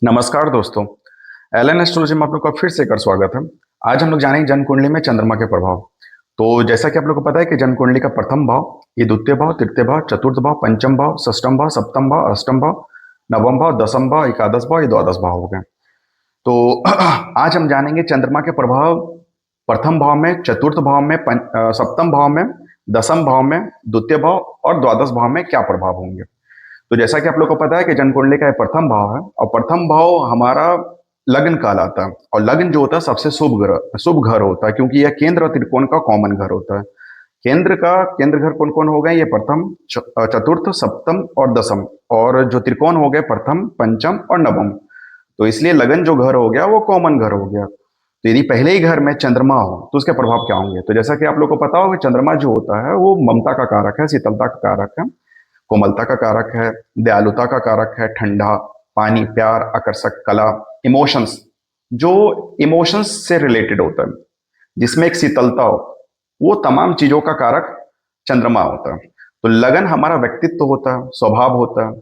नमस्कार दोस्तों। Elon astrology में आप लोग का फिर से एक बार स्वागत है। आज हम लोग जानेंगे जन्म कुंडली में चंद्रमा के प्रभाव। तो जैसा कि आप लोग को पता है कि जन्म कुंडली का प्रथम भाव, ये द्वितीय भाव, तृतीय भाव, चतुर्थ भाव, पंचम भाव, षष्ठम भाव, सप्तम भाव, अष्टम भाव, नवम भाव, दसम भाव, एकादश भाव, ये द्वादश भाव हो गए। तो आज हम जानेंगे चंद्रमा के प्रभाव प्रथम भाव में, चतुर्थ भाव में, सप्तम भाव में, दसम भाव में, द्वितीय भाव और द्वादश भाव में क्या प्रभाव होंगे। तो जैसा कि आप लोग को पता है कि जन्म कुंडली का ये प्रथम भाव है और प्रथम भाव हमारा लग्न कहलाता है। और लग्न जो होता है सबसे शुभ घर होता है, क्योंकि यह केंद्र और त्रिकोण का कॉमन घर होता है। केंद्र घर कौन कौन हो गए? ये प्रथम, चतुर्थ, सप्तम और दसम। और जो त्रिकोण हो गए प्रथम, पंचम और नवम। तो इसलिए लगन जो घर हो गया वो कॉमन घर हो गया। तो यदि पहले ही घर में चंद्रमा हो तो उसके प्रभाव क्या होंगे? तो जैसा कि आप लोग को पता होगा, चंद्रमा जो होता है वो ममता का कारक है, शीतलता का कारक है, कोमलता का कारक है, दयालुता का कारक है, ठंडा, पानी, प्यार, आकर्षक, कला, इमोशंस, जो इमोशंस से रिलेटेड होता है, जिसमें एक शीतलता हो, वो तमाम चीजों का कारक चंद्रमा होता है। तो लगन हमारा व्यक्तित्व होता है, स्वभाव होता है।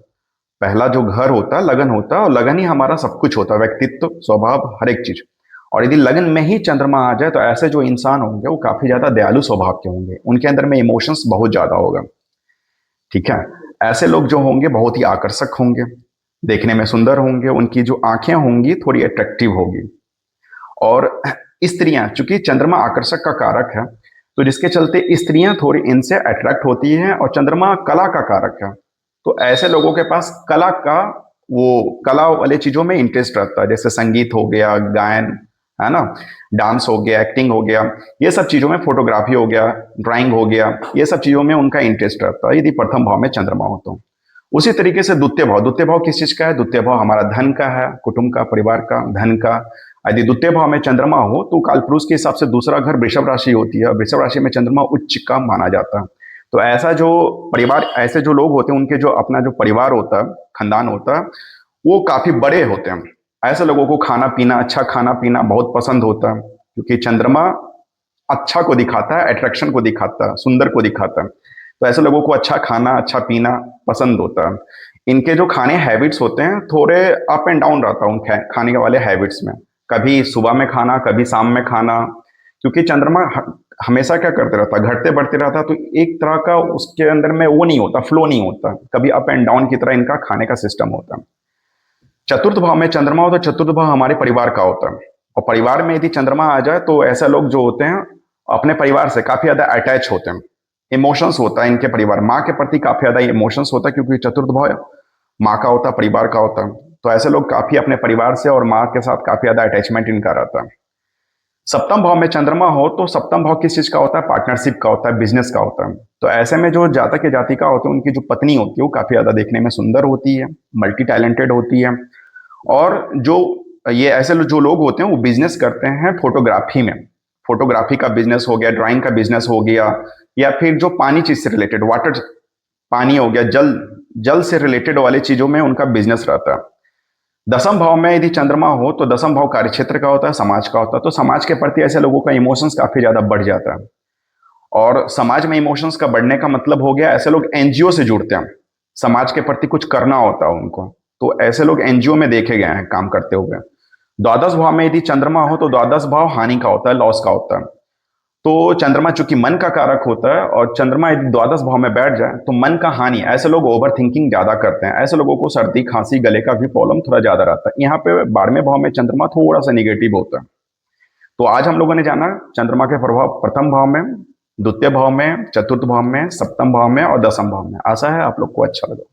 पहला जो घर होता है लगन होता है, और लगन ही हमारा सब कुछ होता है, व्यक्तित्व, स्वभाव, हर एक चीज। और यदि लगन में ही चंद्रमा आ जाए तो ऐसे जो इंसान होंगे वो काफी ज्यादा दयालु स्वभाव के होंगे, उनके अंदर में इमोशंस बहुत ज्यादा होगा। ठीक है। ऐसे लोग जो होंगे बहुत ही आकर्षक होंगे, देखने में सुंदर होंगे, उनकी जो आंखें होंगी थोड़ी अट्रैक्टिव होगी। और स्त्रियां, चूंकि चंद्रमा आकर्षक का कारक है, तो जिसके चलते स्त्रियां थोड़ी इनसे अट्रैक्ट होती हैं। और चंद्रमा कला का कारक है, तो ऐसे लोगों के पास कला वाले चीजों में इंटरेस्ट रहता है, जैसे संगीत हो गया, गायन, है ना, डांस हो गया, एक्टिंग हो गया, ये सब चीजों में, फोटोग्राफी हो गया, ड्राइंग हो गया, ये सब चीजों में उनका इंटरेस्ट रहता है यदि प्रथम भाव में चंद्रमा हो तो। उसी तरीके से द्वितीय भाव किस चीज का है? द्वितीय भाव हमारा धन का है, कुटुंब का, परिवार का, धन का। यदि द्वितीय भाव में चंद्रमा हो तो काल पुरुष के हिसाब से दूसरा घर वृषभ राशि होती है, वृषभ राशि में चंद्रमा उच्च का माना जाता है। तो ऐसे जो लोग होते हैं, उनके जो अपना जो परिवार होता है, खानदान होता है, वो काफी बड़े होते हैं। ऐसे लोगों को अच्छा खाना पीना बहुत पसंद होता है, क्योंकि चंद्रमा अच्छा को दिखाता है, अट्रैक्शन को दिखाता है, सुंदर को दिखाता है। तो ऐसे लोगों को अच्छा खाना, अच्छा पीना पसंद होता है। इनके जो खाने हैबिट्स होते हैं थोड़े अप एंड डाउन रहता है उन खाने वाले हैबिट्स में। कभी सुबह में खाना, कभी शाम में खाना, क्योंकि चंद्रमा हमेशा क्या करते रहता है, घटते बढ़ते रहता है। तो एक तरह का उसके अंदर में वो नहीं होता, फ्लो नहीं होता, कभी अप एंड डाउन की तरह इनका खाने का सिस्टम होता है। चतुर्थ भाव में चंद्रमा हो तो चतुर्थ भाव हमारे परिवार का होता है। और परिवार में यदि चंद्रमा आ जाए तो ऐसे लोग जो होते हैं अपने परिवार से काफी ज्यादा अटैच होते हैं। इमोशंस होता है इनके परिवार, माँ के प्रति काफी ज्यादा इमोशंस होता है, क्योंकि चतुर्थ भाव माँ का होता है, परिवार का होता है। तो ऐसे लोग काफी अपने परिवार से और माँ के साथ काफी ज्यादा अटैचमेंट इनका रहता है। सप्तम भाव में चंद्रमा हो तो सप्तम भाव किस चीज का होता है? पार्टनरशिप का होता है, बिजनेस का होता है। तो ऐसे में जो जातक या जातिका होते हैं, उनकी जो पत्नी होती है वो काफी ज्यादा देखने में सुंदर होती है, मल्टी टैलेंटेड होती है। और जो लोग होते हैं वो बिजनेस करते हैं फोटोग्राफी में। फोटोग्राफी का बिजनेस हो गया, ड्राइंग का बिजनेस हो गया, या फिर जो पानी चीज से रिलेटेड, वाटर, पानी हो गया, जल जल से रिलेटेड वाली चीजों में उनका बिजनेस रहता है। दसम भाव में यदि चंद्रमा हो तो दसम भाव कार्य क्षेत्र का होता है, समाज का होता है। तो समाज के प्रति ऐसे लोगों का इमोशंस काफी ज्यादा बढ़ जाता है। और समाज में इमोशंस का बढ़ने का मतलब हो गया, ऐसे लोग एनजीओ से जुड़ते हैं, समाज के प्रति कुछ करना होता है उनको। तो ऐसे लोग एनजीओ में देखे गए हैं काम करते हुए। द्वादश भाव में यदि चंद्रमा हो तो द्वादश भाव हानि का होता है, लॉस का होता है। तो चंद्रमा चूंकि मन का कारक होता है, और चंद्रमा यदि द्वादश भाव में बैठ जाए तो मन का हानि, ऐसे लोग ओवर थिंकिंग ज्यादा करते हैं, ऐसे लोगों को सर्दी, खांसी, गले का भी प्रॉब्लम थोड़ा ज्यादा रहता है। यहाँ पे 12वें भाव में चंद्रमा थोड़ा सा निगेटिव होता है। तो आज हम लोगों ने जाना चंद्रमा के प्रभाव प्रथम भाव में, द्वितीय भाव में, चतुर्थ भाव में, सप्तम भाव में और दसम भाव में। आशा है आप लोग को अच्छा लगा।